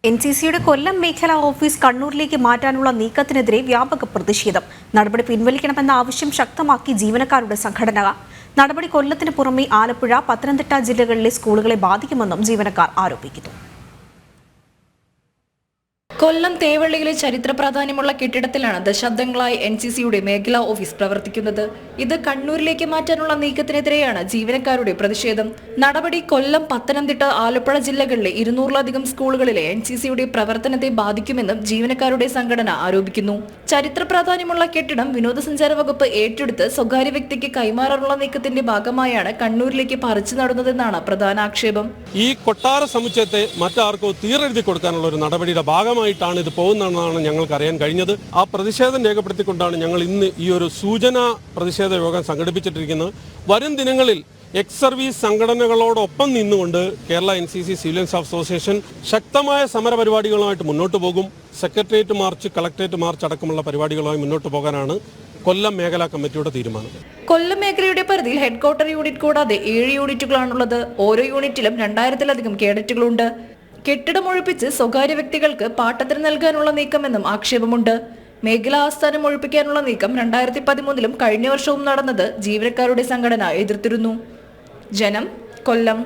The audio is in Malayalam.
NCCയുടെ കൊല്ലം മേഖലാ ഓഫീസ് കണ്ണൂരിലേക്ക് മാറ്റാനുള്ള നീക്കത്തിനെതിരെ വ്യാപക പ്രതിഷേധം. നടപടി പിൻവലിക്കണമെന്ന ആവശ്യം ശക്തമാക്കി ജീവനക്കാരുടെ സംഘടന. നടപടി കൊല്ലത്തിന് പുറമെ ആലപ്പുഴ, പത്തനംതിട്ട ജില്ലകളിലെ സ്കൂളുകളെ ബാധിക്കുമെന്നും ജീവനക്കാർ ആരോപിക്കുന്നു. കൊല്ലം തേവള്ളിയിലെ ചരിത്ര പ്രാധാന്യമുള്ള കെട്ടിടത്തിലാണ് ദശാബ്ദങ്ങളായി NCCയുടെ മേഖലാ ഓഫീസ് പ്രവർത്തിക്കുന്നത്. ഇത് കണ്ണൂരിലേക്ക് മാറ്റാനുള്ള നീക്കത്തിനെതിരെയാണ് ജീവനക്കാരുടെ പ്രതിഷേധം. നടപടി കൊല്ലം, പത്തനംതിട്ട, ആലപ്പുഴ ജില്ലകളിലെ 200-ലധികം സ്കൂളുകളിലെ NCCയുടെ പ്രവർത്തനത്തെ ബാധിക്കുമെന്നും ജീവനക്കാരുടെ സംഘടന ആരോപിക്കുന്നു. ചരിത്ര പ്രാധാന്യമുള്ള കെട്ടിടം വിനോദസഞ്ചാര വകുപ്പ് ഏറ്റെടുത്ത് സ്വകാര്യ വ്യക്തിക്ക് കൈമാറാനുള്ള നീക്കത്തിന്റെ ഭാഗമായാണ് കണ്ണൂരിലേക്ക് പറിച്ചു നടുന്നതെന്നാണ് പ്രധാന ആക്ഷേപം. ഈ കൊട്ടാര സമുച്ചയത്തെ മറ്റാർക്കോ തീരെഴുതി കൊടുക്കാനുള്ള ഒരു നടപടിയുടെ ഭാഗമായിട്ടാണ് ഇത് പോകുന്നതെന്നാണ് ഞങ്ങൾക്ക് അറിയാൻ കഴിഞ്ഞത്. ആ പ്രതിഷേധം രേഖപ്പെടുത്തിക്കൊണ്ടാണ് ഞങ്ങൾ ഇന്ന് ഈ ഒരു സൂചനാ പ്രതിഷേധ യോഗം സംഘടിപ്പിച്ചിട്ടിരിക്കുന്നത്. വരും ദിനങ്ങളിൽ എക്സ് സർവീസ് സംഘടനകളോടൊപ്പം നിന്നുകൊണ്ട് കേരള NCC സിവിൽ അസോസിയേഷൻ ശക്തമായ സമര പരിപാടികളുമായിട്ട് മുന്നോട്ട് പോകും. സെക്രട്ടേറിയറ്റ് മാർച്ച്, കളക്ടറേറ്റ് മാർച്ച് അടക്കമുള്ള പരിപാടികളുമായി മുന്നോട്ട് പോകാനാണ് കൊല്ലം മേഖലാ കമ്മിറ്റിയുടെ തീരുമാനം. കൊല്ലം മേഖലയുടെ പരിധിയിൽ ഹെഡ്ക്വാർട്ടർ യൂണിറ്റ് കൂടാതെ 7 യൂണിറ്റുകളാണുള്ളത്. ഓരോ യൂണിറ്റിലും 2000-ലധികം കേഡറ്റുകളുണ്ട്. കെട്ടിടം ഒഴിപ്പിച്ച് സ്വകാര്യ വ്യക്തികൾക്ക് പാട്ടത്തിന് നൽകാനുള്ള നീക്കമെന്നും ആക്ഷേപമുണ്ട്. മേഖലാ ആസ്ഥാനം ഒഴിപ്പിക്കാനുള്ള നീക്കം 2013-ലും കഴിഞ്ഞ വർഷവും നടന്നത് ജീവനക്കാരുടെ സംഘടന എതിർത്തിരുന്നു. ജനം, കൊല്ലം.